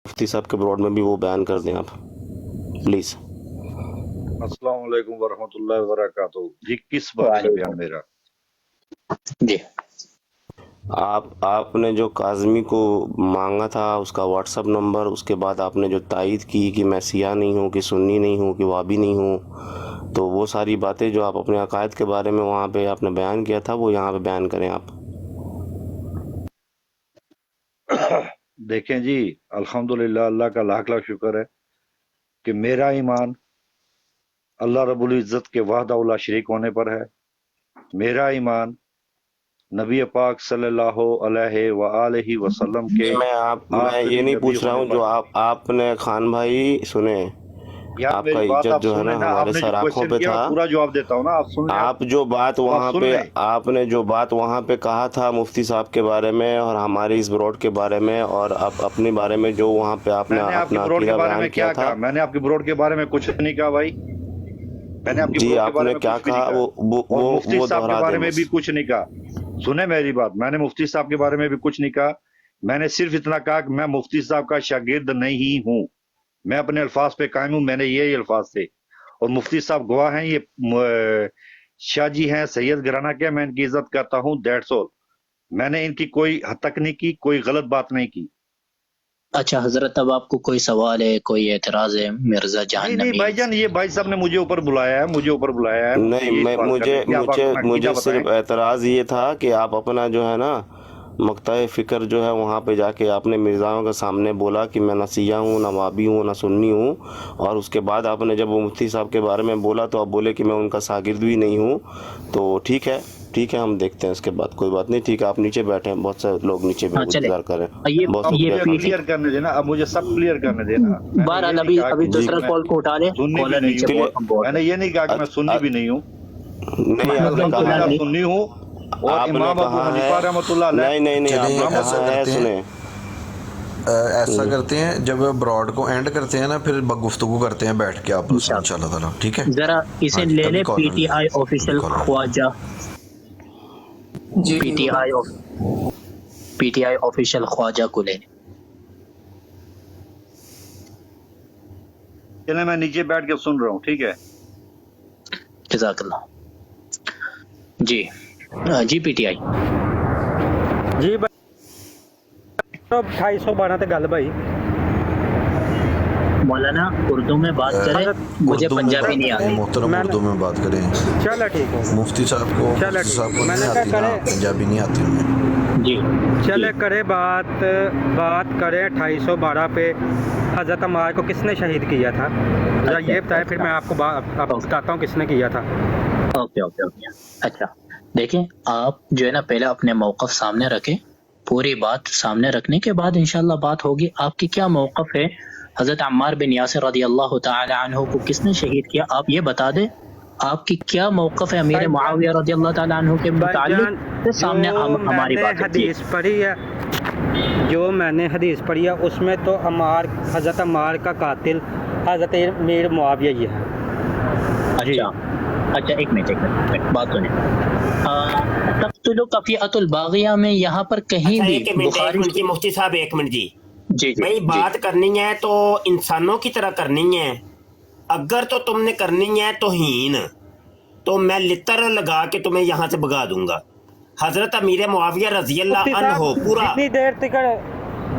مفتی صاحب کے بروڈ میں بھی وہ بیان کر دیں آپ پلیز۔ السلام علیکم ورحمۃ اللہ وبرکاتہ۔ جی کس بارے میں بیان میرا؟ جی آپ نے جو کاظمی کو مانگا تھا اس کا واٹس اپ نمبر، اس کے بعد آپ نے جو تائید کی کہ میں سیاہ نہیں ہوں، کہ سنی نہیں ہوں، کہ وابی نہیں ہوں، تو وہ ساری باتیں جو آپ اپنے عقائد کے بارے میں وہاں پہ آپ نے بیان کیا تھا وہ یہاں پہ بیان کریں آپ۔ دیکھیں جی، الحمدللہ اللہ کا لاکھ لاکھ شکر ہے کہ میرا ایمان اللہ رب العزت کے وحدہ لا شریک ہونے پر ہے۔ میرا ایمان نبی پاک صلی اللہ علیہ وآلہ وسلم کے میں یہ آخری نہیں نبی پوچھ رہا ہونے ہوں پر جو ہے۔ آپ نے خان بھائی سنیں، یار آپ کا میری بات عزت آپ جو ہے سن لیں نا نا، آپ ہمارے نے جو سر آنکھوں کوشچن پہ کیا تھا۔ میں پورا جواب دیتا ہوں نا، آپ سن لیں۔ آپ جو بات اب آپ وہاں سن پہ لیں۔ آپ نے جو بات وہاں پہ کہا تھا مفتی صاحب کے بارے میں اور ہمارے اس بروڈ کے بارے میں اور اپنے بارے میں جو وہاں پہ آپ نے میں نے آپ کے اپنا بروڈ کے عقیدہ بارے بیان میں کیا کیا تھا، کہا؟ میں نے آپ کے بروڈ کے بارے میں کچھ نہیں کہا بھائی، میں نے آپ کے جی بروڈ کے آپ بارے نے میں کیا کچھ بھی نہیں کہا کہا، اور مفتی وہ صاحب کے دہرا بارے دیں میں بس۔ بھی کچھ نہیں کہا۔ سنیں میری بات، میں نے مفتی صاحب کے بارے میں بھی کچھ نہیں کہا۔ میں نے صرف اتنا کہا کہ میں مفتی صاحب کا شاگرد نہیں ہوں، میں اپنے الفاظ پہ قائم ہوں، میں نے یہی الفاظ تھے، اور مفتی صاحب گواہ ہیں، یہ شاہ جی ہیں سید گھرانہ کے، میں ان کی عزت کرتا ہوں، دیٹس آل۔ میں نے ان کی کوئی حد تک نہیں کی، کوئی غلط بات نہیں کی۔ اچھا حضرت، اب آپ کو کوئی سوال ہے، کوئی اعتراض ہے؟ مرزا نہیں نہیں جہنمی بھائی جان، یہ بھائی صاحب نے مجھے اوپر بلایا ہے، مجھے اوپر بلایا ہے، مجھ سے نہیں یہ سوال کرنے کے لیے۔ آپ اپنا عقیدہ مجھے بتائیں۔ صرف اعتراض یہ تھا کہ آپ اپنا جو ہے نا مقطع فکر جو ہے وہاں پہ جا کے آپ نے مرزاؤں کے سامنے بولا کہ میں نہ سیاہ ہوں، نہ وابی ہوں، نہ سنی ہوں، اور اس کے بعد آپ نے جب وہ مفتی صاحب کے بارے میں بولا تو آپ بولے کہ میں ان کا شاگرد بھی نہیں ہوں۔ تو ٹھیک ہے ہم دیکھتے ہیں اس کے بعد، کوئی بات نہیں، ٹھیک ہے آپ نیچے بیٹھے ہیں، بہت سے لوگ نیچے بھی ہاں چلے، انتظار کر رہے ہیں، بہت اب یہ شکریہ مجھے خان پیٹی کلیئر صاحب۔ کرنے دینا، اب مجھے سب کلیئر کرنے دینا۔ میں نے یہ بہرحال نہیں کہا ابھی کہ جی دوسرا میں کال کو اٹھا لیں، سنی بھی کالر نہیں نیچے ہوں، بورڈ میں نے ہے، یہ نہیں کہا کہ میں سنی بھی نہیں ہوں، نہیں میں آپ نے محترم کہا الحمدللہ ہے، کلانی سنی ہوں، اور آپ نے امام ابو کہا ہے، حنیفہ رحمۃ اللہ علیہ، نہیں آپ چلیے نے ایسا کہا ہے، کرتے ہیں، سنیں ایسا کرتے ہیں جب براڈ کو اینڈ کرتے ہیں نا پھر گفتگو کرتے ہیں بیٹھ کے آپس میں انشاءاللہ۔ انشاءاللہ تعالیٰ، ٹھیک ہے؟ ذرا ہاں اسے جی، لے ابھی لیں، پی کالر ٹی لے آئی لیں، ابھی آفیشل کالر لے لیں۔ خواجہ، پی ٹی آئی آفیشل خواجہ کو لے لیں۔ چلیں میں نیچے بیٹھ کے سن رہا ہوں، ٹھیک ہے؟ جزاک اللہ۔ جی جی پی ٹی آئی جی بھائی 252 تے گل بھائی مولانا اردو میں بات کریں، حضرت مجھے اردو میں پنجابی بات نہیں کریں، آتی۔ محترم میں اردو میں بات کریں۔ چلو ٹھیک ہے، مفتی صاحب کو میں نہیں نے کہا آتی نا، کرے پنجابی نہیں آتی انہیں۔ جی جی چلے کرے بات کریں 2812 پہ حضرت عمار کو کس نے شہید کیا تھا، ذرا یہ بتائیں، پھر میں آپ کو بتاتا ہوں کس نے کیا تھا۔ Okay okay okay. اچھا دیکھیں، آپ جو ہے نا پہلے اپنے موقف سامنے رکھیں، پوری بات سامنے رکھنے کے بعد انشاءاللہ بات ہوگی۔ آپ کی کیا موقف ہے حضرت عمار بن یاسر رضی اللہ تعالی عنہ کو کس نے شہید کیا، آپ یہ بتا دیں۔ آپ کی کیا موقف ہے امیر بھائی جان معاویہ رضی اللہ تعالی عنہ کے بھائی متعلق، جان پھر جو سامنے میں ہماری نے بات ہوتی ہے۔ حدیث پڑھی ہے اس میں تو حضرت عمار کا قاتل حضرت امیر معاویہ ہی ہے۔ جی اچھا ایک منٹ بات سنیں۔ تقتل قفیعۃ الباغیہ میں یہاں پر کہیں اچھا بھی ایک منٹ بخاری جی مفتی صاحب، ایک منٹ جی جی جی بھائی، جی بات کرنی ہے تو انسانوں کی طرح کرنی ہے، اگر تو تم نے کرنی ہے توہین، تو میں لتر لگا کے تمہیں یہاں سے بھگا دوں گا۔ حضرت امیر معاویہ رضی اللہ مفتی عنہ صاحب پورا جتنی دیر تک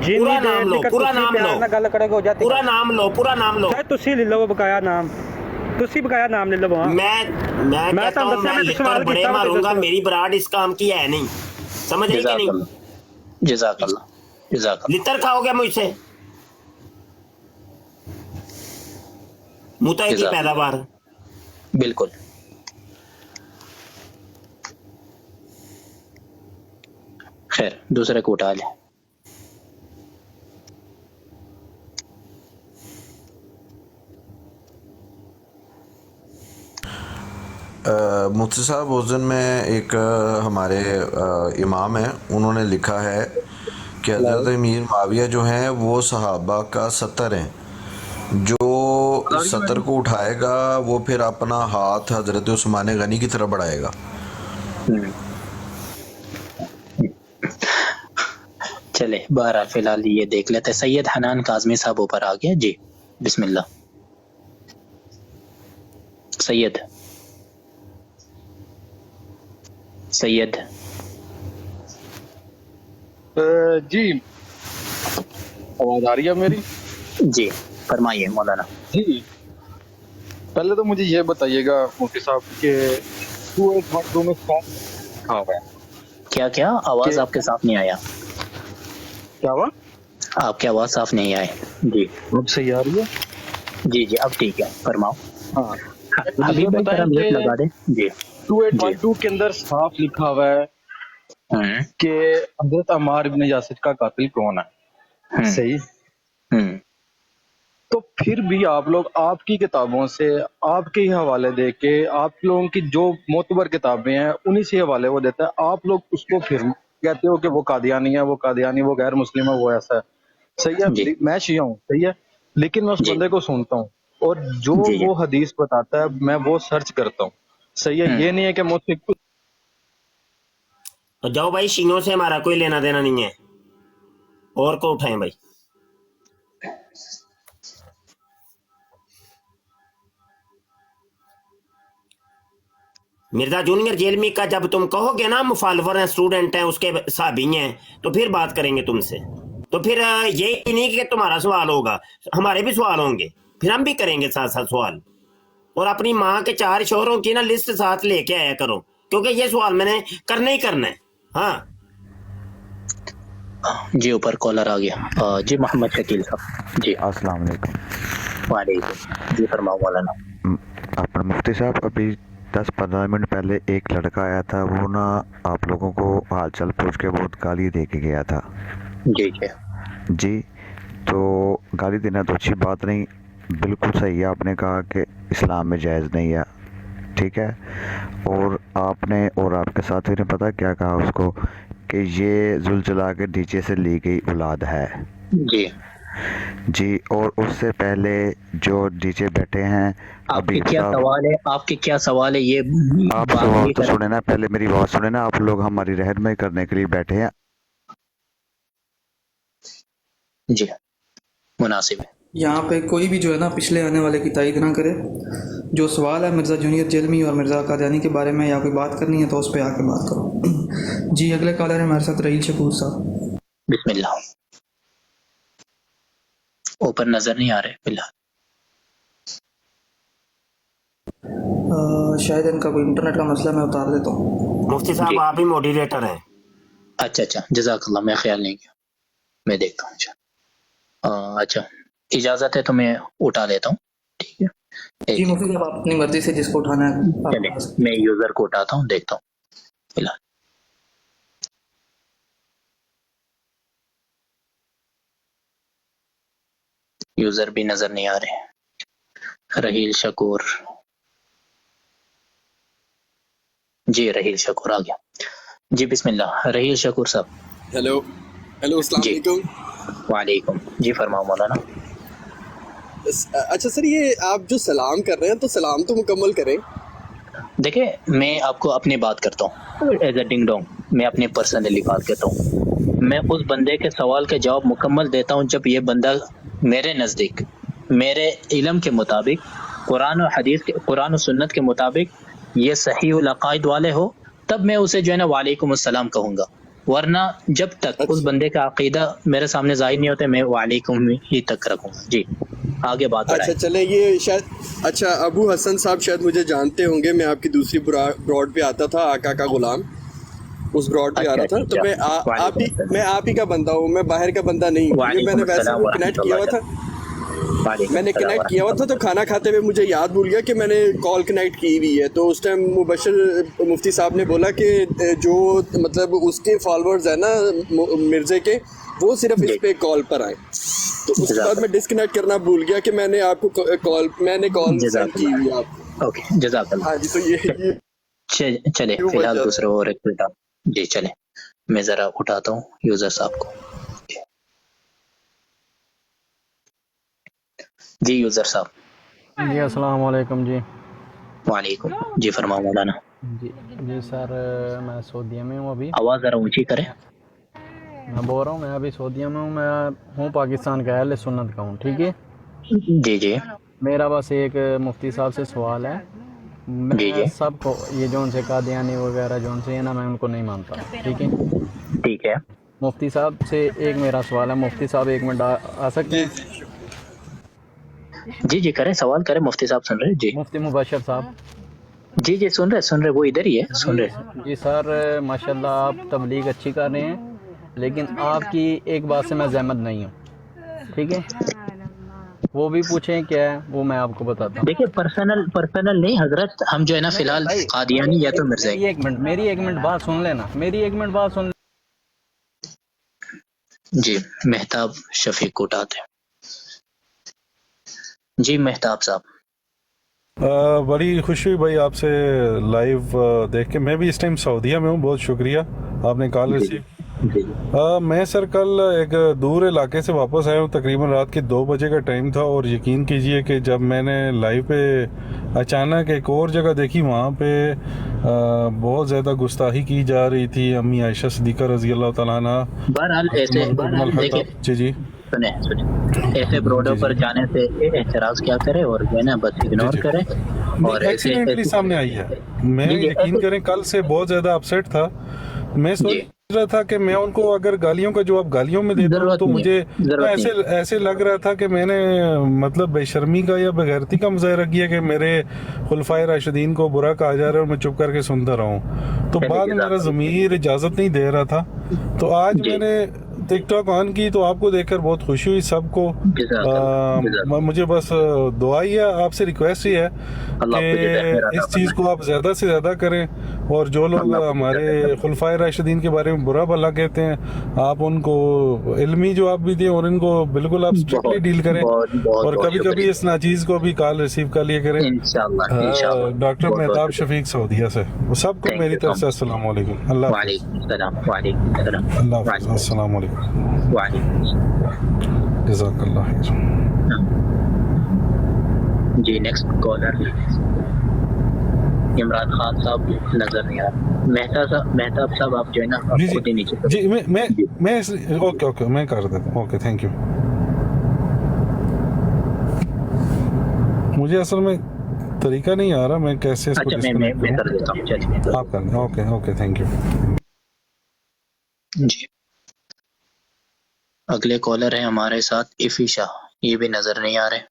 پورا نام لو، پورا نام لو، گل کرے گا ہو جاتی پورا نام لو، پورا نام لو۔ تسی لے لو بقایا نام، تسی بقایا نام لے لو وہاں۔ میں کہتا ہوں میں لتر سوال بڑے کیتا ماروں گا، میری براڈ اس کام کی ہے نہیں، سمجھ رہی کہ جزاک نہیں؟ اللہ جزاک اللہ جزاک اللہ۔ لتر کھاؤ گے مجھ سے، متا کی جزاک پیداوار۔ بالکل۔ خیر دوسرے کو اٹھا لیں۔ مفتی صاحب اس دن میں ایک ہمارے امام ہیں، انہوں نے لکھا ہے کہ حضرت امیر معاویہ جو ہیں وہ صحابہ کا ستر ہیں، جو ستر کو اٹھائے گا وہ پھر اپنا ہاتھ حضرت عثمان غنی کی طرف بڑھائے گا۔ چلے بہرحال فی الحال یہ دیکھ لیتے. سید حنان کاظمی صاحب اوپر آ گیا. جی بسم اللہ. سید جی آواز آ رہی ہے میری؟ جی فرمائیے مولانا. جی پہلے تو مجھے یہ بتائیے گا مفتی صاحب کہ 2812 میں کون لکھا ہوا ہے؟ کیا آواز کہ آپ کے صاف نہیں آیا. کیا ہوا؟ آپ کی آواز صاف نہیں آئے. جی اب صحیح آ رہی ہے؟ جی اب ٹھیک ہے فرماؤ. ہاں مجھے ابھی یہ بھائی ذرا بتائیں میوٹ کہ لگا دیں. جی 2812 کے اندر صاف لکھا ہوا ہے ہوں کہ حضرت عمار بن یاسر کا قاتل کون ہے. ہوں صحیح. ہوں تو پھر بھی آپ لوگ آپ کی کتابوں سے آپ کے ہی حوالے دے کے آپ لوگوں کی جو معتبر کتابیں ہیں انہی سے حوالے وہ دیتا ہے. آپ لوگ اس کو پھر کہتے ہو کہ وہ قادیانی ہے، وہ قادیانی، وہ غیر مسلم ہے، وہ ایسا ہے. صحیح جی ہے، میں شیعہ ہوں، صحیح ہے، لیکن میں اس جی بندے کو سنتا ہوں اور جو جی جی وہ حدیث بتاتا ہے میں وہ سرچ کرتا ہوں. صحیح ہے. ہوں یہ نہیں ہے کہ مجھ سے کچھ تو جاؤ بھائی، شیعوں سے ہمارا کوئی لینا دینا نہیں ہے. اور کو اٹھائیں بھائی. مرزا جونیئر جیلمی کا جب تم کہو گے نا مخالفر ہیں، اسٹوڈنٹ ہیں، اس کے صحابی ہیں، تو پھر بات کریں گے تم سے. تو پھر یہ نہیں کہ تمہارا سوال ہوگا، ہمارے بھی سوال ہوں گے، پھر ہم بھی کریں گے ساتھ ساتھ سوال. اور اپنی ماں کے 4 شوہروں کی نا لسٹ ساتھ لے کے آیا کرو، کیونکہ یہ سوال میں نے کرنا ہی کرنا ہے. ہاں جی اوپر کالر آ گیا. جی محمد شکیل صاحب. جی السلام علیکم. وعلیکم. جی فرماؤ مولانا. اپنا مفتی صاحب، ابھی 10-15 منٹ پہلے ایک لڑکا آیا تھا، وہ نا آپ لوگوں کو حال چال پوچھ کے بہت گالی دے کے گیا تھا. جی جی جی تو گالی دینا تو اچھی بات نہیں، بالکل صحیح ہے. آپ نے کہا کہ اسلام میں جائز نہیں ہے، ٹھیک ہے. اور آپ نے اور آپ کے ساتھی نے پتہ کیا کہا اس کو کہ یہ زلزلہ کے نیچے سے لی گئی اولاد ہے. جی جی اور اس سے پہلے جو نیچے بیٹھے ہیں آپ کے حبیب کیا صاحب. سوال ہے؟ آپ کے کیا سوال ہے یہ آپ بات سوال یہ تو کریں. سنیں نا، پہلے میری بات سنیں نا. آپ لوگ ہماری رہنمائی کرنے کے لیے بیٹھے ہیں. جی مناسب ہے. یہاں پہ کوئی بھی جو ہے نا پچھلے آنے والے کی تائید نہ کرے. جو سوال ہے مرزا جونیئر جیلمی اور مرزا قادیانی کے بارے میں یا کوئی بات کرنی ہے تو اس پہ آ کے بات کرو. جی اگلے کالر ہیں ہمارے ساتھ رحیل شکور صاحب. بسم اللہ. اوپر نظر نہیں آ رہے فی الحال. شاید ان کا کوئی انٹرنیٹ کا مسئلہ، میں اتار دیتا ہوں. مفتی جی صاحب آپ ہی موڈیریٹر ہیں. اچھا جزاک اللہ. میں خیال نہیں کیا، میں دیکھتا ہوں. اچھا اجازت ہے تو میں اٹھا لیتا ہوں. ٹھیک ہے جی ایک مفتی صاحب آپ اپنی مرضی سے جس کو اٹھانا ہے آپ چلے اٹھا سکتے میں یوزر کو اٹھاتا ہوں، دیکھتا ہوں فی الحال. یوزر بھی نظر نہیں آ رہے. رحیل شکور. جی رحیل شکور آ گیا. جی بسم اللہ رحیل شکور صاحب. ہیلو السلام جی علیکم. وعلیکم. جی فرماؤ مولانا. اچھا سر، یہ آپ جو سلام کر رہے ہیں تو سلام تو مکمل کریں. دیکھیں میں آپ کو اپنی بات کرتا ہوں ایز اے ڈنگ ڈونگ. میں اپنی پرسنلی بات کرتا ہوں. میں اس بندے کے سوال کے جواب مکمل دیتا ہوں جب یہ بندہ میرے نزدیک میرے علم کے مطابق قرآن و حدیث کے قرآن و سنت کے مطابق یہ صحیح العقائد والے ہو، تب میں اسے جو ہے نا وعلیکم السلام کہوں گا. ورنہ جب تک اس اچھا بندے کا عقیدہ میرے سامنے ظاہر نہیں ہوتے میں وعلیکم ہی تک رکھوں گا. جی آگے بات بڑھائیں. اچھا چلیں، یہ شاید اچھا ابو حسن صاحب شاید مجھے جانتے ہوں گے. میں آپ کی دوسری براڈ پہ آتا تھا، آقا کا غلام، اس براڈ پہ آ رہا اچھا تھا. تو ٹھیک ہے. وعلیکم السلام. میں آپ ہی کا بندہ ہوں، میں باہر کا بندہ نہیں ہوں. یہ میں وعلیکم نے ویسے السلام وہ ورحمۃ کنیکٹ کیا اللہ ہوا تھا. وبرکاتہ. وعلیکم میں نے السلام کنیکٹ کیا ہوا ورحمۃ تھا اللہ تو کھانا کھاتے ہوئے مجھے یاد بھول گیا کہ میں نے کال کنیکٹ کی ہوئی ہے. تو اس ٹائم مبشر مفتی صاحب نے بولا کہ جو مطلب اس کے فالوورز ہیں نا مرزے کے، وہ صرف جی اس پہ کال پر آئیں. تو اس کے جزاک بعد میں اللہ. ڈسکنیکٹ کرنا بھول گیا کہ میں نے آپ کو کال سینڈ جزاک کی ہوئی ہے اللہ. آپ کو. اوکے جزاک ہاں اللہ. جی، تو چلے وہ فی بچ الحال جاتا دوسرے اور ایک بیٹا. جی چلے میں ذرا اٹھاتا ہوں یوزر صاحب کو. جی یوزر صاحب. جی السلام علیکم. جی وعلیکم. جی فرماؤ مولانا. جی سر، میں سعودیہ میں ہوں ابھی. آواز ذرا اونچی کریں. میں بول رہا ہوں میں ابھی سعودیہ میں ہوں، میں ہوں پاکستان کا، اہل سنت کا ہوں، ٹھیک ہے؟ جی جی میرا بس ایک مفتی صاحب سے سوال ہے، جی میں جی سب کو یہ جو ان سے قادیانی وغیرہ جو ان سے ہے نا، میں ان کو نہیں مانتا، ٹھیک ہے؟ ٹھیک ہے مفتی صاحب سے ایک میرا سوال ہے، مفتی صاحب ایک منٹ آ سکتے ہیں؟ جی جی کریں، سوال کریں، مفتی صاحب سن رہے جی مفتی مبشر صاحب جی جی سن رہے وہ ادھر ہی ہے، سن جی رہے جی سر، ماشاءاللہ آپ تبلیغ اچھی کر رہے ہیں، لیکن آپ کی ایک بات سے میں زحمت نہیں ہوں، ٹھیک ہے؟ وہ بھی پوچھیں کیا ہے وہ میں آپ کو بتاتا ہوں۔ دیکھیے پرسنل نہیں حضرت، ہم جو ہے نا فی نہیں الحال بھائی، قادیانی یا تو مرزائی۔ میری ایک منٹ بات سن لینا، میری ایک منٹ بات سن لینا۔ جی مہتاب شفیق کوٹات ہے، جی مہتاب صاحب۔ بڑی خوشی ہوئی بھائی آپ سے لائیو دیکھ کے، میں بھی اس ٹائم سعودیہ میں ہوں، بہت شکریہ آپ نے کال جی ریسیو۔ میں سر کل ایک دور علاقے سے واپس آیا ہوں، تقریباً رات کے 2 بجے کا ٹائم تھا، اور یقین کیجئے کہ جب میں نے لائیو پہ اچانک ایک اور جگہ دیکھی، وہاں پہ بہت زیادہ گستاخی کی جا رہی تھی امی عائشہ صدیقہ رضی اللہ تعالیٰ عنہ، بہرحال ایسے عمر بن دیکھیں، الخطاب۔ جی جی سنیں ایسے بروڈوں جی پر جی جانے سے اعتراض کیا کرے، اور جو ہے نا بس جی اگنور جی کرے، نہیں، اور ایکسیڈنٹلی سامنے آئی ہے۔ میں جی جی یقین کریں کل سے بہت زیادہ اپسیٹ تھا، میں جی سوچ رہا تھا کہ میں ان کو اگر گالیوں کا جواب گالیوں میں دیتا ہوں ضرورت تو نہیں مجھے ہے، ضرورت نہیں ہے۔ ایسے لگ رہا تھا کہ میں نے مطلب بے شرمی کا یا بغیرتی کا مظاہرہ کیا کہ میرے خلفائے راشدین کو برا کہا جا رہا ہے اور میں چپ کر کے سنتا رہا ہوں، تو چلیے بعد میں میرا جزاک ضمیر اجازت نہیں دے رہا تھا، تو آج جی میں نے ٹک ٹاک آن کی تو آپ کو دیکھ کر بہت خوشی ہوئی سب کو۔ جزاک اللہ مجھے بس دعا ہی ہے، آپ سے ریکویسٹ ہی ہے اللہ کہ آپ کو جزائے خیر عطا اس چیز کو آپ زیادہ سے زیادہ کریں، اور جو لوگ اللہ آپ کو جزائے خیر ہمارے خلفائے راشدین کے بارے میں برا بھلا کہتے ہیں، آپ ان کو علمی جواب بھی دیں، اور ان کو بالکل آپ اسٹرکٹلی بہت ڈیل کریں، بہت بہت اور بہت کبھی کبھی شکریہ، اس ناچیز کو بھی کال ریسیو کر لیا کریں۔ انشاءاللہ ڈاکٹر بہت بہت مہتاب شکریہ، شفیق سعودیہ سے، سب کو تھینک میری یو طرف سو سے مچ، السلام علیکم، اللہ حافظ، وعلیکم السلام، وعلیکم السلام، اللہ حافظ، وعلیکم السلام علیکم، وعلیکم السلام۔ جزاک اللہ خیر۔ جی نیکسٹ کالر عمران خان صاحب نظر نہیں آ رہا، مہتاب صاحب آپ جو ہے نا جی آپ جی خود ہی نیچے جی جی میں اوکے میں کر دیتا ہوں، اوکے تھینک یو۔ مجھے اصل میں طریقہ نہیں آ رہا میں کیسے اس کو اچھا ڈسکنیکٹ میں کر کروں، دیتا ہوں، چلیے آپ کر دیں، اوکے تھینک یو۔ جی اگلے کالر ہیں ہمارے ساتھ افیشا، یہ بھی نظر نہیں آ رہے۔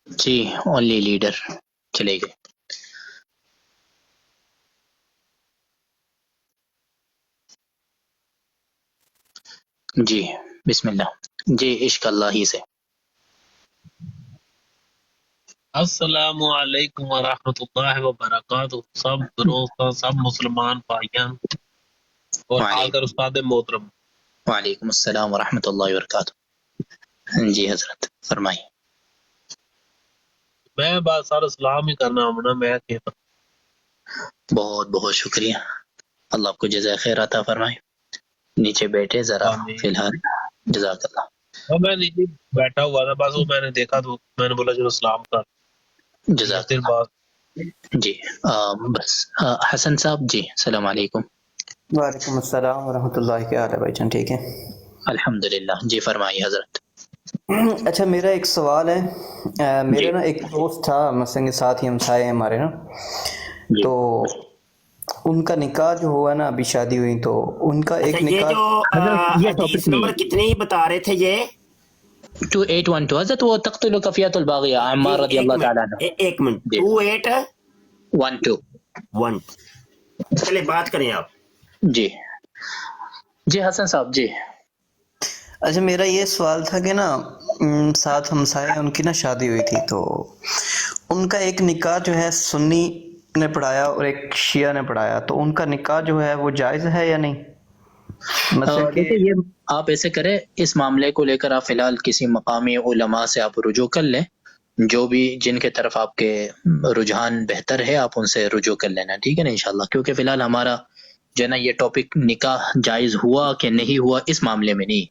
جی اونلی لیڈر چلے گئے۔ جی بسم اللہ، جی عشق اللہ ہی سے۔ السلام علیکم ورحمۃ اللہ وبرکاتہ، سب دوستوں، سب مسلمان بھائیاں اور حاضر استاد محترم۔ وعلیکم السلام ورحمۃ اللہ وبرکاتہ۔ جی حضرت فرمائیے۔ میں بات سارا سلام ہی کرنا ہوں نا، میں کہ بہت بہت شکریہ، اللہ آپ کو جزائے خیر عطا فرمائے۔ نیچے بیٹھے ذرا فی الحال، جزاک اللہ۔ اور میں نیچے بیٹھا ہوا تھا، بس وہ میں نے دیکھا تو میں نے بولا چلو سلام کر جزاک پھر بات۔ اللہ۔ جی بس حسن صاحب، جی السلام علیکم۔ وعلیکم السلام ورحمۃ اللہ، کیا حال ہے بھائی جان؟ ٹھیک ہے الحمدللہ، جی فرمائیے حضرت۔ اچھا میرا ایک سوال ہے، جی میرا نا ایک دوست تھا، مثلا ساتھ ہی ہمسائے ہیں ہمارے نا، جی تو ان کا نکاح جو ہوا نا، ابھی شادی ہوئی، تو ان کا اچھا ایک یہ نکاح جو حضرت یہ حدیث ٹاپک نہیں نمبر ہے۔ کتنے ہی بتا رہے تھے یہ 2812 حضرت، وہ تقتل کفیات الباغیہ جی عمار رضی اللہ تعالیٰ عنہ۔ ایک منٹ جی 2812 چلے بات کریں آپ۔ جی جی حسن صاحب جی۔ اچھا میرا یہ سوال تھا کہ نا ساتھ ہمسائے ان کی نا شادی ہوئی تھی، تو ان کا ایک نکاح جو ہے سنی نے پڑھایا اور ایک شیعہ نے پڑھایا، تو ان کا نکاح جو ہے وہ جائز ہے یا نہیں؟ مثلا کہ دیکھیں یہ آپ ایسے کریں، اس معاملے کو لے کر آپ فی الحال کسی مقامی علماء سے آپ رجوع کر لیں، جو بھی جن کے طرف آپ کے رجحان بہتر ہے آپ ان سے رجوع کر لینا، ٹھیک ہے نا انشاءاللہ، کیونکہ فی الحال ہمارا جو ہے نا یہ ٹاپک نکاح جائز ہوا کہ نہیں ہوا اس معاملے میں نہیں،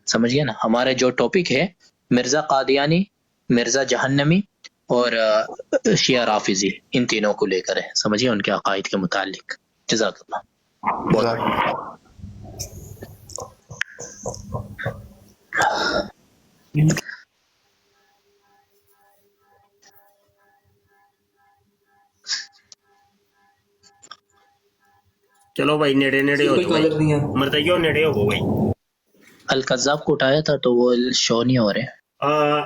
سمجھ گئے نا، ہمارا جو ٹاپک ہے مرزا قادیانی، مرزا جہنمی اور شیعہ رافضی، ان تینوں کو لے کر ہے، سمجھیے ان کے عقائد کے متعلق۔ جزاک اللہ بہت چلو بھائی نیڑے نیڑے ہو کوئی جو بھائی کالر نہیں ہے۔ مرتیو نیڑے ہو بھائی۔ القذاب کو اٹھایا تھا تو وہ شو نہیں ہو رہے۔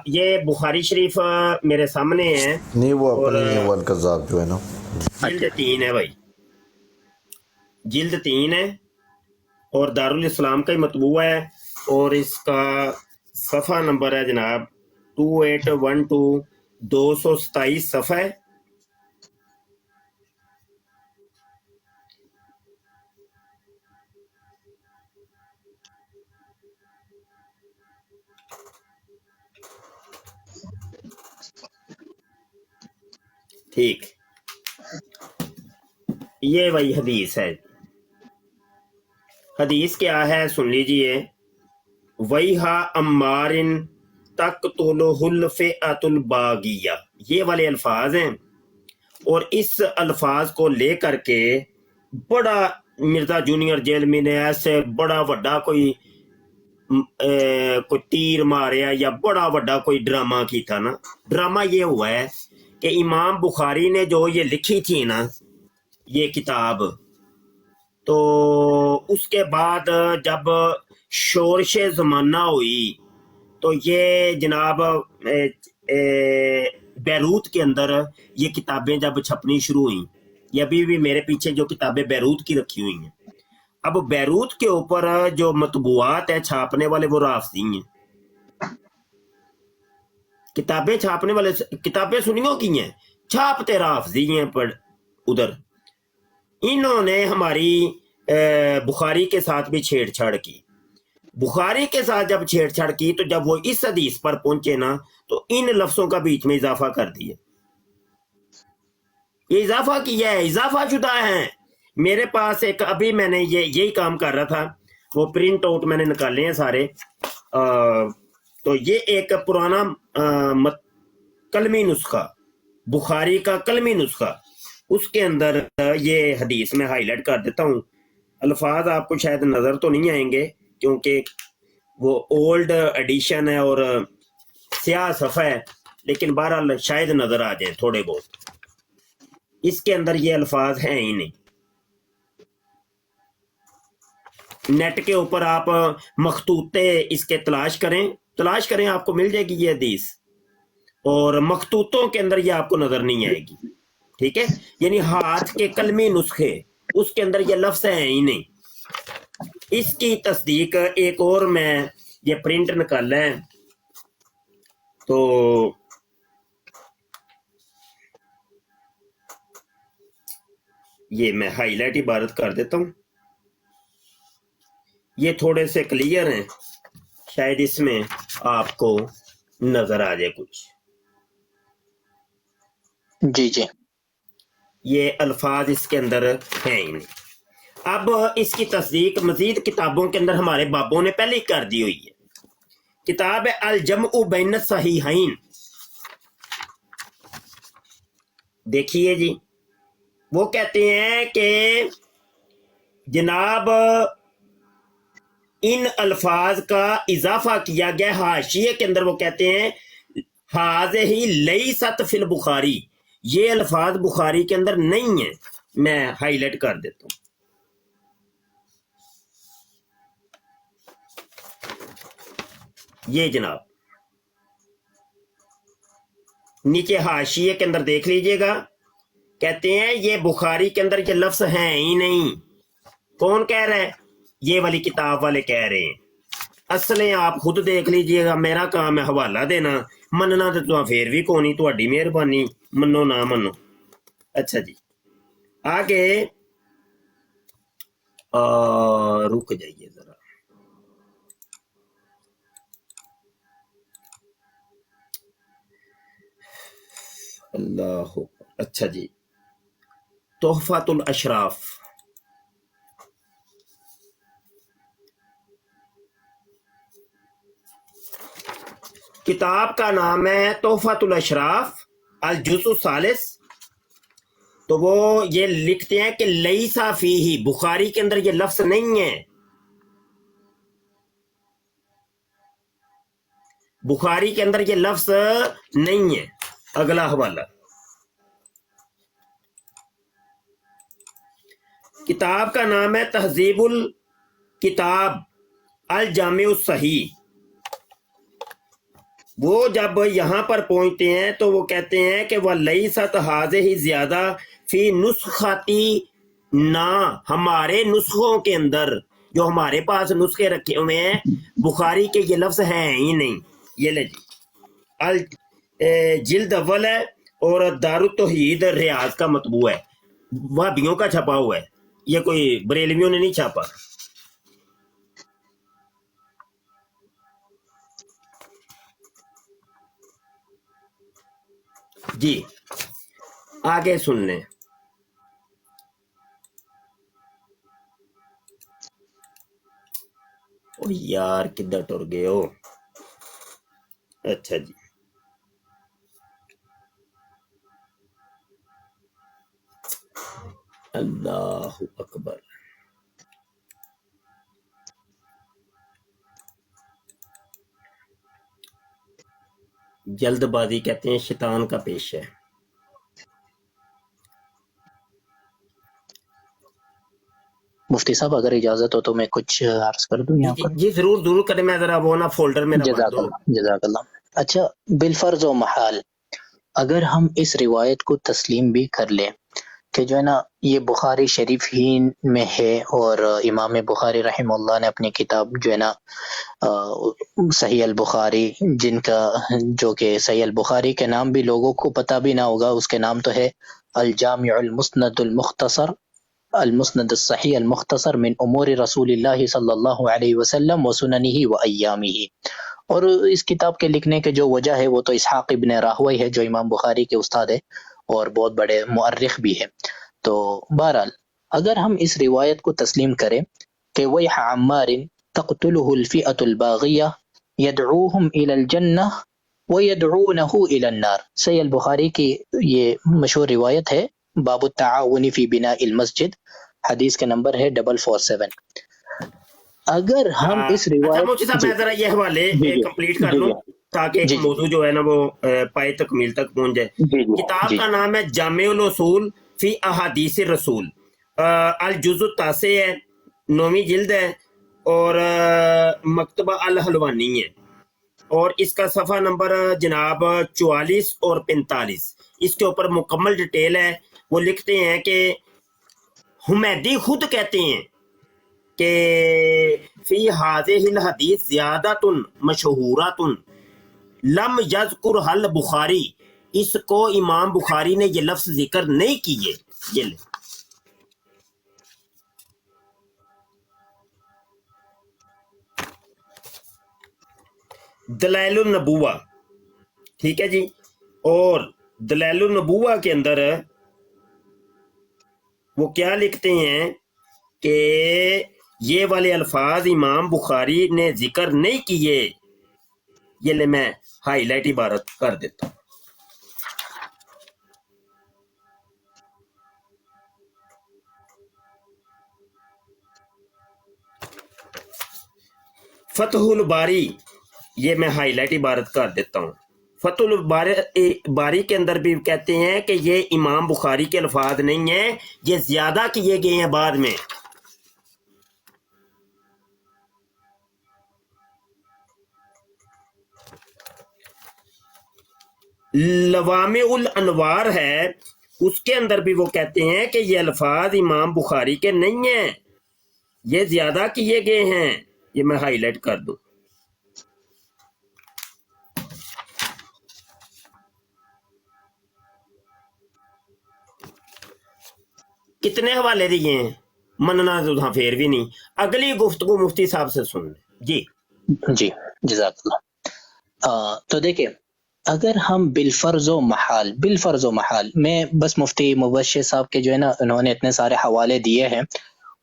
یہ بخاری شریف میرے سامنے ہے نہیں وہ اور اپنی ہے والکذاب جو ہے نا، جلد 3 ہے بھائی، جلد 3 ہے اور دارالاسلام کا ہی مطبوع ہے، اور اس کا صفحہ نمبر ہے جناب 2812، 227 صفحہ ہے۔ ٹھیک، یہ وہی حدیث ہے۔ حدیث کیا ہے سن لیجئے، وَيْحَا عَمَّارٍ تَقْتُلُهُ الْفِئَةُ الْبَاغِيَّةُ، یہ والے الفاظ ہیں، اور اس الفاظ کو لے کر کے بڑا مرزا جونیئر جیلمی نے ایسے بڑا وڈا کوئی تیر ماریا یا بڑا وڈا کوئی ڈرامہ کی تھا نا۔ ڈرامہ یہ ہوا ہے کہ امام بخاری نے جو یہ لکھی تھی نا یہ کتاب، تو اس کے بعد جب شورش زمانہ ہوئی تو یہ جناب بیروت کے اندر یہ کتابیں جب چھپنی شروع ہوئیں، یہ ابھی بھی میرے پیچھے جو کتابیں بیروت کی رکھی ہوئی ہیں، اب بیروت کے اوپر جو مطبوعات ہیں چھاپنے والے وہ رافضی ہیں، کتابیں چھاپنے والے کتابیں سنیوں کی ہیں، چھاپتے رافضی ہیں پر ادھر انہوں نے ہماری بخاری کے ساتھ بھی چھیڑ چھاڑ کی۔ بخاری کے ساتھ جب چھیڑ چھاڑ کی تو جب وہ اس حدیث پر پہنچے نا تو ان لفظوں کا بیچ میں اضافہ کر دیا، یہ اضافہ کیا ہے، اضافہ شدہ ہیں۔ میرے پاس ایک ابھی میں نے یہی کام کر رہا تھا، وہ پرنٹ آؤٹ میں نے نکالے ہیں سارے، تو یہ ایک پرانا کلمی نسخہ بخاری کا کلمی نسخہ، اس کے اندر یہ حدیث میں ہائی لائٹ کر دیتا ہوں۔ الفاظ آپ کو شاید نظر تو نہیں آئیں گے کیونکہ وہ اولڈ ایڈیشن ہے اور سیاہ صفحہ ہے، لیکن بہرحال شاید نظر آ جائیں تھوڑے بہت۔ اس کے اندر یہ الفاظ ہیں ہی نہیں، نیٹ کے اوپر آپ مخطوطے اس کے تلاش کریں آپ کو مل جائے گی یہ حدیث، اور مخطوطوں کے اندر یہ آپ کو نظر نہیں آئے گی، ٹھیک ہے، یعنی ہاتھ کے کلمی نسخے اس کے اندر یہ لفظ ہیں ہی نہیں۔ اس کی تصدیق ایک اور میں یہ پرنٹ نکالا ہے تو یہ میں ہائی لائٹ عبارت کر دیتا ہوں، یہ تھوڑے سے کلیئر ہیں، شاید اس میں آپ کو نظر آ جائے کچھ۔ جی جی یہ الفاظ اس کے اندر ہیں ہی نہیں۔ اب اس کی تصدیق مزید کتابوں کے اندر ہمارے بابوں نے پہلے ہی کر دی ہوئی ہے۔ کتاب الجمع بین الصحیحین، دیکھیے جی، وہ کہتے ہیں کہ جناب ان الفاظ کا اضافہ کیا گیا حاشیے کے اندر، وہ کہتے ہیں ہذہ لیست فی البخاری، یہ الفاظ بخاری کے اندر نہیں ہیں۔ میں ہائی لائٹ کر دیتا ہوں، یہ جناب نیچے حاشیے کے اندر دیکھ لیجئے گا، کہتے ہیں یہ بخاری کے اندر یہ لفظ ہیں ہی نہیں۔ کون کہہ رہا ہے؟ یہ والی کتاب والے کہہ رہے ہیں۔ اصلیں آپ خود دیکھ لیجئے گا، میرا کام ہے حوالہ دینا، مننا تو پھر بھی کونی، تہاڈی مہربانی، منو نہ منو۔ اچھا جی آگے رک جائیے ذرا، اللہ اچھا جی تحفۃ الاشراف کتاب کا نام ہے تحفۃ الاشراف الجزء الثالث. تو وہ یہ لکھتے ہیں کہ لیسا فیہ، بخاری کے اندر یہ لفظ نہیں ہے، بخاری کے اندر یہ لفظ نہیں ہے. اگلا حوالہ کتاب کا نام ہے تہذیب الکتاب الجامع الصحیح. وہ جب یہاں پر پہنچتے ہیں تو وہ کہتے ہیں کہ وَلَيْسَتْ هَٰذِهِ زِيَادَةٌ فی نسختی، نہ ہمارے نسخوں کے اندر، جو ہمارے پاس نسخے رکھے ہوئے ہیں بخاری کے، یہ لفظ ہیں ہی نہیں. یہ لے جی جلد اول ہے اور دار التوحید ریاض کا مطبوع ہے، وہابیوں کا چھپا ہوا ہے، یہ کوئی بریلویوں نے نہیں چھاپا. جی آگے سن لیں. او یار کدھر ٹر گئے ہو. اچھا جی اللہ اکبر. جلد بازی کہتے ہیں شیطان کا پیش ہے. مفتی صاحب اگر اجازت ہو تو میں کچھ عرض کر دوں یہاں پر. جی ضرور ضرور کریں، میں ذرا وہ نا فولڈر میں رکھ جزاک دو. اللہ جزاک اللہ. اچھا بالفرض و محال اگر ہم اس روایت کو تسلیم بھی کر لیں کہ جو ہے نا یہ بخاری شریف ہی میں ہے، اور امام بخاری رحمہ اللہ نے اپنی کتاب جو ہے نا صحیح البخاری، جن کا جو کہ صحیح البخاری کے نام بھی لوگوں کو پتہ بھی نہ ہوگا، اس کے نام تو ہے الجامع المسند المختصر، المسند الصحیح المختصر من امور رسول اللہ صلی اللہ علیہ وسلم وسننہ وایامہ. اور اس کتاب کے لکھنے کے جو وجہ ہے وہ تو اسحاق ابن راہوی ہے جو امام بخاری کے استاد ہے اور بہت بڑے مؤرخ بھی ہے. تو بہرحال اگر ہم اس روایت کو تسلیم کریں کہ ویح عمار تقتلہ الفئة الباغیہ یدعوہم الی الجنہ ویدعونہ الی النار، صحیح البخاری کی یہ مشہور روایت ہے، باب التعاون فی بناء المسجد، حدیث کے نمبر ہے 447. اگر ہم اس اچھا روایت مفتی صاحب میں ذرا یہ حوالے کمپلیٹ کر لوں تاکہ موضوع جو ہے نا وہ پائے تکمیل تک پہنچ جائے. کتاب کا نام ہے جامع الاصول فی احادیث الرسول، الجزء التاسع ہے، 9ویں جلد ہے، اور مکتبہ الحلوانی ہے، اور اس کا صفحہ نمبر جناب 44 اور 45. اس کے اوپر مکمل ڈیٹیل ہے. وہ لکھتے ہیں کہ حمیدی خود کہتے ہیں کہ فی ہذہ الحدیث زیادۃ مشہورۃ لم یذکر حل بخاری، اس کو امام بخاری نے یہ لفظ ذکر نہیں کیے. یہ لے دلائل النبوہ، ٹھیک ہے جی. اور دلائل النبوہ کے اندر وہ کیا لکھتے ہیں کہ یہ والے الفاظ امام بخاری نے ذکر نہیں کیے. یہ لے میں ہائی لائٹ عبارت کر دیتا ہوں. فتح الباری، یہ میں ہائی لائٹ عبارت کر دیتا ہوں. فتح الباری کے اندر بھی کہتے ہیں کہ یہ امام بخاری کے الفاظ نہیں ہیں، یہ زیادہ کیے گئے ہیں بعد میں. لوامع الانوار ہے، اس کے اندر بھی وہ کہتے ہیں کہ یہ الفاظ امام بخاری کے نہیں ہیں، یہ زیادہ کیے گئے ہیں. یہ میں ہائی لائٹ کر دوں. کتنے حوالے دیے ہیں، مننا تو تھا پھر بھی نہیں. اگلی گفتگو مفتی صاحب سے سن لیں. جی جی جزاک اللہ. تو دیکھیں اگر ہم بالفرض و محال میں بس مفتی مبشر صاحب کے جو ہے نا انہوں نے اتنے سارے حوالے دیے ہیں،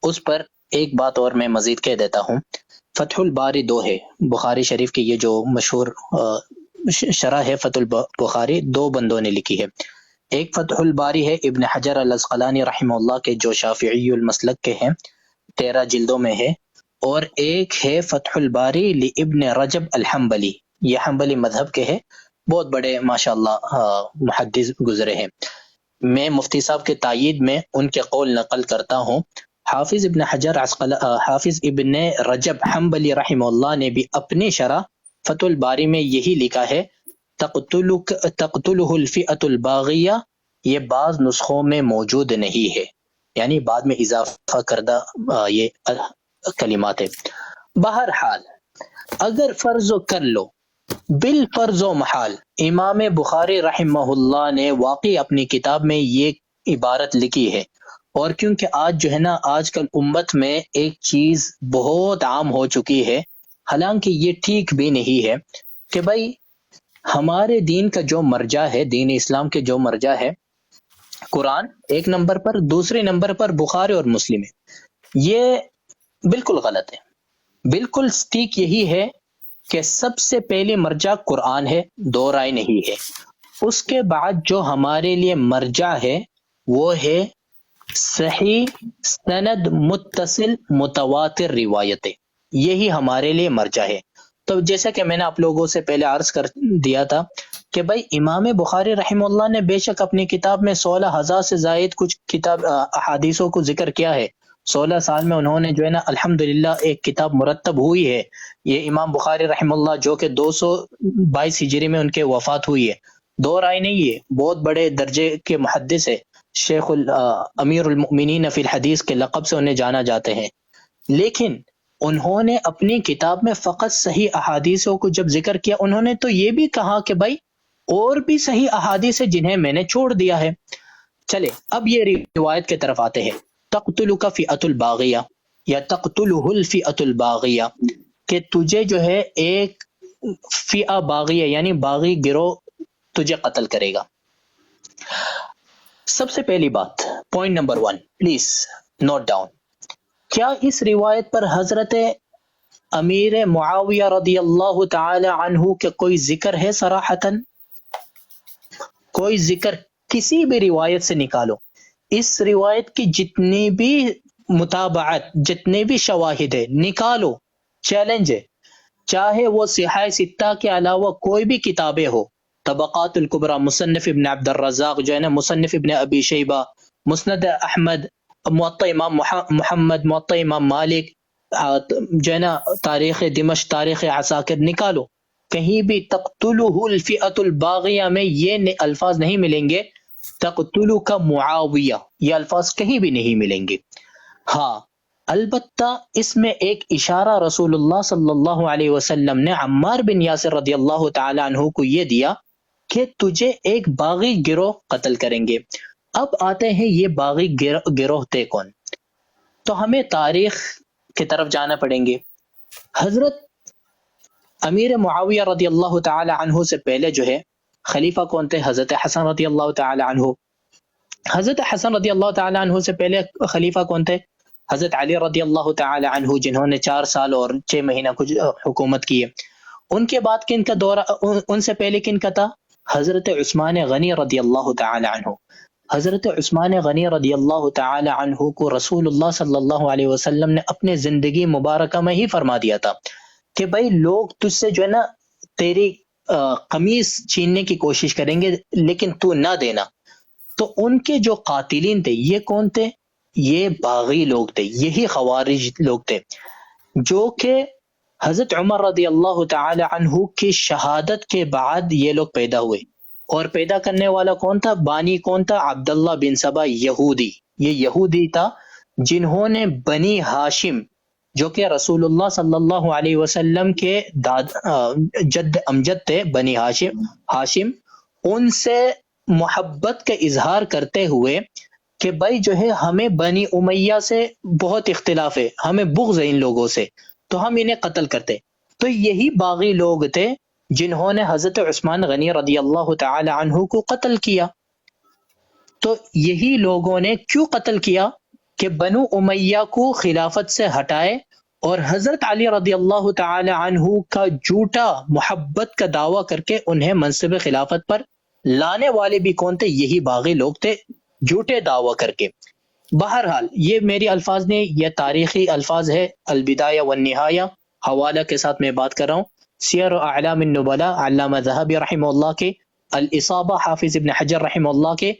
اس پر ایک بات اور میں مزید کہہ دیتا ہوں. فتح الباری 2 ہے، بخاری شریف کی یہ جو مشہور شرح ہے فتح البخاری 2 بندوں نے لکھی ہے. ایک فتح الباری ہے ابن حجر الاسقلانی رحمہ اللہ کے جو شافعی المسلک کے ہیں، 13 جلدوں میں ہے. اور ایک ہے فتح الباری لابن رجب الحنبلی، یہ حنبلی مذہب کے ہیں، بہت بڑے ماشاءاللہ محدث گزرے ہیں. میں مفتی صاحب کے تائید میں ان کے قول نقل کرتا ہوں. حافظ ابن رجب حنبلی رحمہ اللہ نے بھی اپنی شرح فتح الباری میں یہی لکھا ہے، تقتلہ الفئۃ الباغیہ. یہ بعض نسخوں میں موجود نہیں ہے، یعنی بعد میں اضافہ کردہ یہ کلمات ہے. بہرحال اگر فرض کر لو بالفرض و محال، امام بخاری رحمہ اللہ نے واقعی اپنی کتاب میں یہ عبارت لکھی ہے. اور کیونکہ آج جو ہے نا آج کل امت میں ایک چیز بہت عام ہو چکی ہے، حالانکہ یہ ٹھیک بھی نہیں ہے، کہ بھائی ہمارے دین کا جو مرجع ہے، دین اسلام کے جو مرجع ہے قرآن ایک نمبر پر، دوسرے نمبر پر بخاری اور مسلم ہے. یہ بالکل غلط ہے. بالکل ٹھیک یہی ہے کہ سب سے پہلے مرجع قرآن ہے، 2 رائے نہیں ہے. اس کے بعد جو ہمارے لیے مرجع ہے وہ ہے صحیح سند متصل متواتر روایتیں، یہی ہمارے لیے مرجع ہے. تو جیسا کہ میں نے آپ لوگوں سے پہلے عرض کر دیا تھا کہ بھائی امام بخاری رحمہ اللہ نے بے شک اپنی کتاب میں 16,000 سے زائد کچھ کتاب احادیثوں کو ذکر کیا ہے. 16 سال میں انہوں نے جو ہے نا الحمدللہ ایک کتاب مرتب ہوئی ہے. یہ امام بخاری رحمہ اللہ جو کہ 222 ہجری میں ان کے وفات ہوئی ہے، 2 رائے نہیں ہے، بہت بڑے درجے کے محدث ہے، شیخ امیر المؤمنین فی الحدیث کے لقب سے انہیں جانا جاتے ہیں. لیکن انہوں نے اپنی کتاب میں فقط صحیح احادیثوں کو جب ذکر کیا، انہوں نے تو یہ بھی کہا کہ بھائی اور بھی صحیح احادیث ہیں جنہیں میں نے چھوڑ دیا ہے. چلے اب یہ روایت کی طرف آتے ہیں. تقتلک فئۃ الباغیہ یا تقتلہ الفئۃ الباغیہ، کہ تجھے جو ہے ایک فئہ باغیہ یعنی باغی گروہ تجھے قتل کرے گا. سب سے پہلی بات، point number 1 please note down, کیا اس روایت پر حضرت امیر معاویہ رضی اللہ تعالی عنہ کے کوئی ذکر ہے؟ صراحتاً کوئی ذکر کسی بھی روایت سے نکالو. اس روایت کی جتنی بھی متابعت، جتنے بھی شواہد ہے نکالو، چیلنج ہے. چاہے وہ صحاح ستہ کے علاوہ کوئی بھی کتابیں ہو، طبقات الکبریٰ، مصنف ابن عبد الرزاق جو ہے نا، مصنف ابن ابی شیبہ، مسند احمد، موطا امام محمد، موطا امام مالک، جو ہے نا تاریخ دمشق، تاریخ عساکر، نکالو. کہیں بھی تقتلہ الفئۃ الباغیہ میں یہ الفاظ نہیں ملیں گے. تقتلہ کا معاویہ، یہ الفاظ کہیں بھی نہیں ملیں گے. ہاں البتہ اس میں ایک اشارہ رسول اللہ صلی اللہ علیہ وسلم نے عمار بن یاسر رضی اللہ تعالی عنہ کو یہ دیا کہ تجھے ایک باغی گروہ قتل کریں گے. اب آتے ہیں یہ باغی گروہ تھے کون؟ تو ہمیں تاریخ کی طرف جانا پڑیں گے. حضرت امیر معاویہ رضی اللہ تعالی عنہ سے پہلے جو ہے خلیفہ کون تھے؟ حضرت حسن رضی اللہ تعالی عنہ. حضرت حسن رضی اللہ تعالی عنہ سے پہلے خلیفہ کون تھے؟ حضرت علی رضی اللہ تعالی عنہ، جنہوں نے 4 سال اور 6 مہینہ کچھ حکومت کی ہے. ان کے بعد کن کا دورہ، ان سے پہلے کن کا تھا؟ حضرت عثمان غنی رضی اللہ تعالی عنہ. حضرت عثمان غنی رضی اللہ تعالی عنہ کو رسول اللہ صلی اللہ علیہ وسلم نے اپنے زندگی مبارکہ میں ہی فرما دیا تھا کہ بھائی لوگ تجھ سے جو ہے نا تیری قمیص چھیننے کی کوشش کریں گے لیکن تو نہ دینا. تو ان کے جو قاتلین تھے یہ کون تھے؟ یہ باغی لوگ تھے، یہی خوارج لوگ تھے جو کہ حضرت عمر رضی اللہ تعالی عنہ کی شہادت کے بعد یہ لوگ پیدا ہوئے. اور پیدا کرنے والا کون تھا؟ بانی کون تھا؟ عبداللہ بن سبا، یہودی. یہ یہودی تھا جنہوں نے بنی ہاشم جو کہ رسول اللہ صلی اللہ علیہ وسلم کے جد امجد تھے، بنی ہاشم، ان سے محبت کا اظہار کرتے ہوئے کہ بھائی جو ہے ہمیں بنی امیہ سے بہت اختلاف ہے، ہمیں بغض ہے ان لوگوں سے، تو ہم انہیں قتل کرتے. تو یہی باغی لوگ تھے جنہوں نے حضرت عثمان غنی رضی اللہ تعالی عنہ کو قتل کیا. تو یہی لوگوں نے کیوں قتل کیا کہ بنو امیہ کو خلافت سے ہٹائے اور حضرت علی رضی اللہ تعالی عنہ کا جھوٹا محبت کا دعویٰ کر کے انہیں منصب خلافت پر لانے والے بھی کون تھے؟ یہی باغی لوگ تھے، جھوٹے دعویٰ کر کے. بہرحال یہ میری الفاظ نہیں، یہ تاریخی الفاظ ہے، البدایہ والنہایہ حوالہ کے ساتھ میں بات کر رہا ہوں. سیر اعلام النبلاء علامہ ذہبی رحمہ اللہ کے، الاصابہ حافظ ابن حجر رحمہ اللہ کے،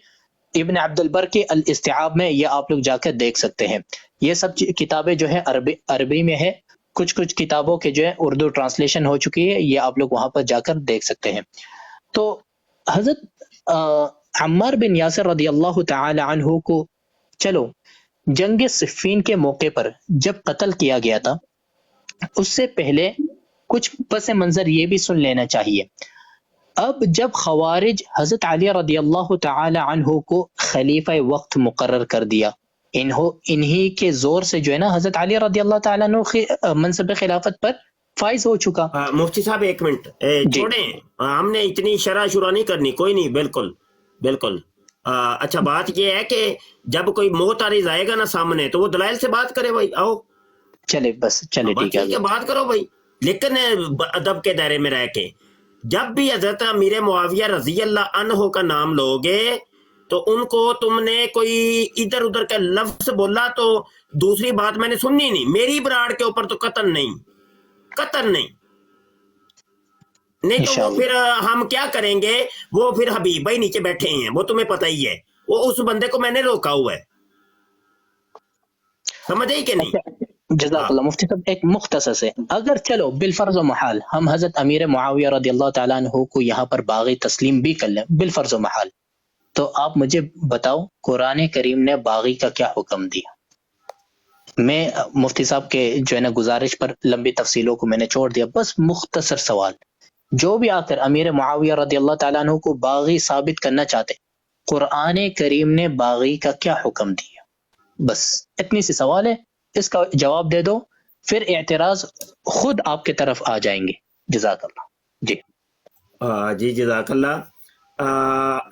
ابن عبد البر کے الاستیعاب میں یہ آپ لوگ جا کر دیکھ سکتے ہیں. یہ سب کتابیں جو ہے عربی میں ہے، کچھ کتابوں کے جو ہے اردو ٹرانسلیشن ہو چکی ہے، یہ آپ لوگ وہاں پر جا کر دیکھ سکتے ہیں. تو حضرت عمار بن یاسر رضی اللہ تعالی عنہ کو چلو جنگ صفین کے موقع پر جب قتل کیا گیا تھا، اس سے پہلے کچھ پس منظر یہ بھی سن لینا چاہیے. اب جب خوارج حضرت علی رضی اللہ تعالی عنہ کو خلیفہ وقت مقرر کر دیا، انہی کے زور سے جو ہے نا حضرت علی رضی اللہ تعالی عنہ منصب خلافت پر فائز ہو چکا. مفتی صاحب ایک منٹ چھوڑیں، ہم نے اتنی شرح نہیں کرنی، کوئی نہیں، بالکل بالکل. اچھا بات یہ ہے کہ جب کوئی معترض آئے گا نا سامنے تو وہ دلائل سے بات کرے بھائی. آؤ چلے ٹھیک ہے، بات کرو بھائی، لیکن ادب کے دائرے میں رہ کے. جب بھی حضرت امیر معاویہ رضی اللہ عنہ کا نام لوگے تو ان کو تم نے کوئی ادھر ادھر کا لفظ بولا تو دوسری بات میں نے سننی نہیں. میری براڑ کے اوپر تو قطن نہیں تو وہ پھر ہم کیا کریں گے؟ وہ پھر حبیب بھائی نیچے بیٹھے ہیں، وہ تمہیں پتہ ہی ہے، وہ اس بندے کو میں نے روکا ہوا ہے، سمجھ آئی کہ نہیں؟ جزاک اللہ. مفتی صاحب ایک مختصر سے، اگر چلو بالفرض و محال ہم حضرت امیر معاویہ رضی اللہ تعالیٰ عنہ کو یہاں پر باغی تسلیم بھی کر لیں بالفرض و محال، تو آپ مجھے بتاؤ قرآن کریم نے باغی کا کیا حکم دیا؟ میں مفتی صاحب کے جو ہے نا گزارش پر لمبی تفصیلوں کو میں نے چھوڑ دیا، بس مختصر سوال، جو بھی آ کر امیر معاویہ رضی اللہ تعالیٰ عنہ کو باغی ثابت کرنا چاہتے، قرآن کریم نے باغی کا کیا حکم دیا؟ بس اتنی سی سوال ہے، اس کا جواب دے دو، پھر اعتراض خود آپ کی طرف آ جائیں گے. جزاک اللہ. جی جزاک اللہ.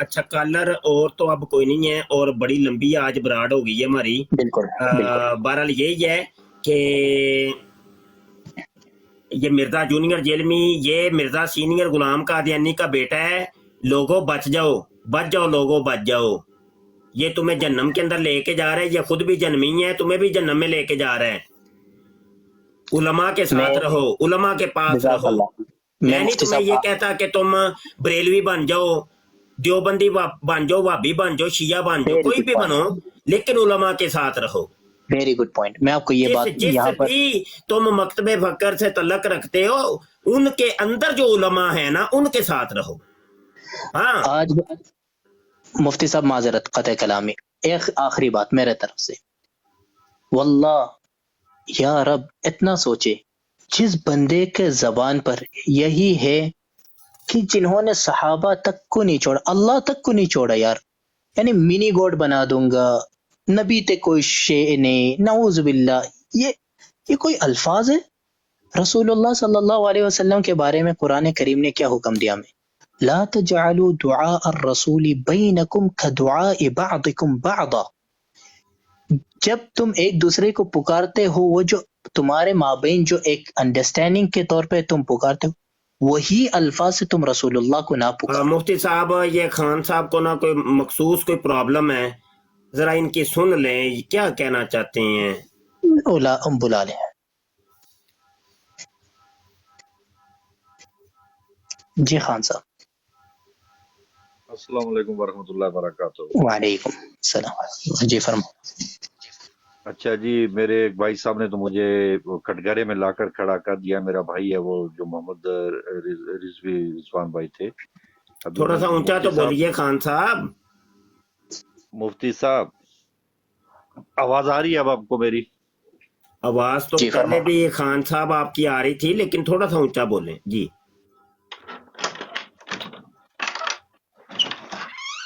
اچھا کالر اور تو اب کوئی نہیں ہے، اور بڑی لمبی آج براڈ ہو گئی ہے ہماری. بہرحال یہی ہے کہ یہ مرزا جونیئر جیلمی، یہ مرزا سینئر غلام قادیانی کا بیٹا ہے. لوگوں بچ جاؤ لوگوں بچ جاؤ، یہ تمہیں جہنم کے اندر لے کے جا رہے ہیں، یہ خود بھی جہنمی ہے، تمہیں بھی جہنم میں لے کے جا رہے ہیں. علماء کے ساتھ رہو، علماء کے پاس رہو. میں نہیں تمہیں یہ کہتا کہ تم بریلوی بن جاؤ، دیوبندی بن جاؤ، وہابی بن جاؤ، شیعہ بن جاؤ، کوئی بھی بنو، لیکن علماء کے ساتھ رہو. Very good point. میں آپ کو یہ بات یہاں پر بھی تم مکتب فکر سے تعلق رکھتے ہو، ان کے اندر جو علماء ہیں نا ان کے ساتھ رہو. ہاں آج مفتی صاحب معذرت قطع کلامی، ایک آخری بات میرے طرف سے، واللہ یا رب اتنا سوچے، جس بندے کے زبان پر یہی ہے کہ جنہوں نے صحابہ تک کو نہیں چھوڑا، اللہ تک کو نہیں چھوڑا یار، یعنی منی گوڈ بنا دوں گا، نبی تے کوئی شے نہیں، نعوذ باللہ، یہ کوئی الفاظ ہے؟ رسول اللہ صلی اللہ علیہ وسلم کے بارے میں قرآن کریم نے کیا حکم دیا ہمیں؟ لا تجعلوا دعاء الرسول بینکم کدعاء بعضکم بعضا. جب تم ایک دوسرے کو پکارتے ہو، وہ جو تمہارے مابین جو ایک انڈرسٹینڈنگ کے طور پہ تم پکارتے ہو، وہی الفاظ سے تم رسول اللہ کو نہ پکارو. مفتی صاحب یہ خان صاحب کو نہ کوئی مخصوص کوئی پرابلم ہے، ذرا ان کی سن لیں کیا کہنا چاہتے ہیں. بلا لیں. جی خان صاحب. السلام علیکم ورحمۃ اللہ وبرکاتہ. وعلیکم السلام. جی فرمائیں. اچھا جی، میرے ایک بھائی صاحب نے تو مجھے کٹگرے میں لا کر کھڑا کر دیا. میرا بھائی ہے وہ جو محمد رضوان بھائی تھے. تھوڑا سا اونچا تو بولیے خان صاحب. مفتی صاحب آواز آ رہی ہے اب آپ کو میری؟ آواز تو پہلے بھی خان صاحب آپ کی آ رہی تھی، لیکن تھوڑا سا اونچا بولیں. جی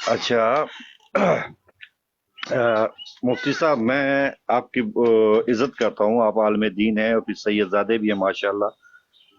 اچھا مفتی صاحب میں آپ کی عزت کرتا ہوں، آپ عالم دین ہیں اور پھر سید زادے بھی ہیں ماشاءاللہ.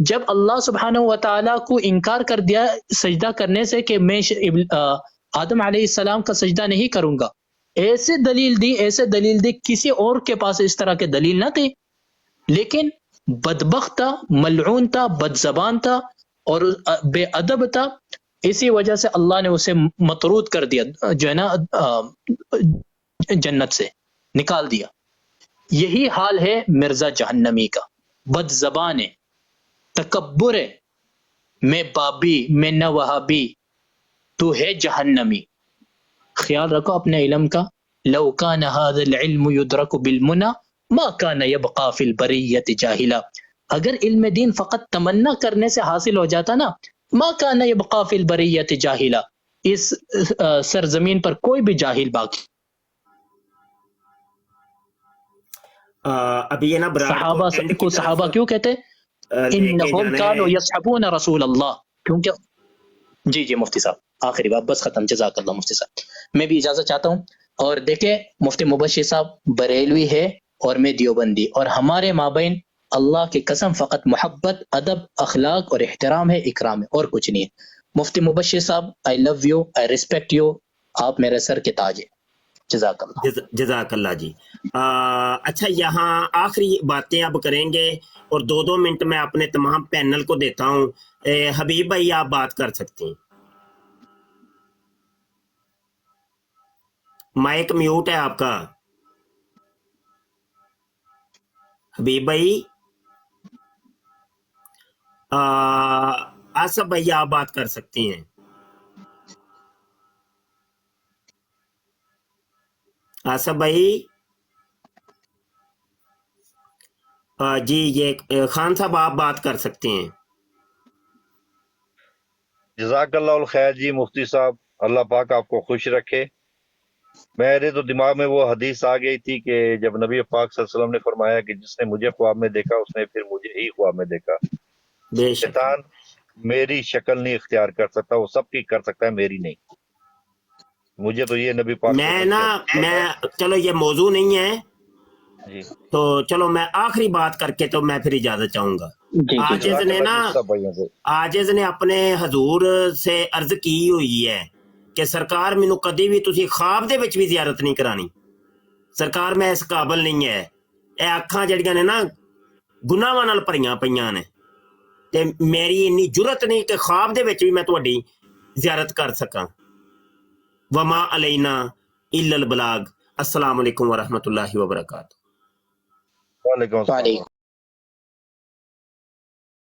جب اللہ سبحانہ و تعالیٰ کو انکار کر دیا سجدہ کرنے سے کہ میں آدم علیہ السلام کا سجدہ نہیں کروں گا، ایسے دلیل دی کسی اور کے پاس اس طرح کے دلیل نہ تھے، لیکن بدبخت تھا، ملعون تھا، بد زبان تھا اور بے ادب تھا، اسی وجہ سے اللہ نے اسے مطرود کر دیا، جو ہے نا جنت سے نکال دیا۔ یہی حال ہے مرزا جہنمی کا، بد زبان ہے، تکبر ہے، میں بابی، میں نہ وہابی، تو ہے جہنمی۔ خیال رکھو اپنے علم کا، لو کان هذا العلم يدرك بالمنى ما كان يبقى في البریۃ جاہلا، اگر علم دین فقط تمنا کرنے سے حاصل ہو جاتا نا، ما كان يبقى في البریۃ جاہلا، اس سرزمین پر کوئی بھی جاہل باقی۔ ابھی یہ نا صحابہ کیوں کہتے انہم کانوا یصحبون رسول اللہ، کیونکہ جی مفتی صاحب آخری بات بس ختم، جزاک اللہ مفتی صاحب۔ میں بھی اجازت چاہتا ہوں، اور دیکھیں مفتی مبشر صاحب بریلوی ہے اور میں دیوبندی، اور ہمارے مابین اللہ کی قسم فقط محبت، ادب، اخلاق اور احترام ہے، اکرام ہے، اور کچھ نہیں ہے۔ مفتی مبشر صاحب I love you, I respect you, آپ میرے سر کے تاج ہیں، جزاک اللہ۔ جزاک اللہ جی۔ اچھا یہاں آخری باتیں اب کریں گے، اور 2 منٹ میں اپنے تمام پینل کو دیتا ہوں۔ حبیب بھائی آپ بات کر سکتے ہیں، مائک میوٹ ہے آپ کا۔ حبیب بھائی، آصف بھائی آپ بات کر سکتے ہیں۔ آصف بھائی، جی یہ خان صاحب آپ بات کر سکتے ہیں۔ جزاک اللہ الخیر جی مفتی صاحب، اللہ پاک آپ کو خوش رکھے۔ میرے تو دماغ میں وہ حدیث آ گئی تھی کہ جب نبی پاک صلی اللہ علیہ وسلم نے فرمایا کہ جس نے مجھے خواب میں دیکھا اس نے پھر مجھے ہی خواب میں دیکھا۔ شیطان میری شکل نہیں اختیار کر سکتا، وہ سب کی کر سکتا ہے، میری نہیں۔ مجھے تو یہ نبی پاک میں چلو یہ موضوع نہیں ہے جی، تو چلو میں آخری بات کر کے تو میں پھر اجازت چاہوں گا۔ عاجز نے اپنے حضور سے عرض کی ہوئی ہے کہ سرکار مینوں کدی بھی تسی خواب دے وچ بھی زیارت نہیں کرانی، سرکار میں اس قابل نہیں ہے، اے اکھاں جڑیاں نے نا گناہاں نال بھریاں پیاں نے، تے میری انی جرت نہیں کہ خواب دے وچ بھی میں تہاڈی زیارت کر سکاں۔ وما علینا الا البلاغ۔ السلام علیکم ورحمۃ اللہ وبرکاتہ۔ وعلیکم السلام۔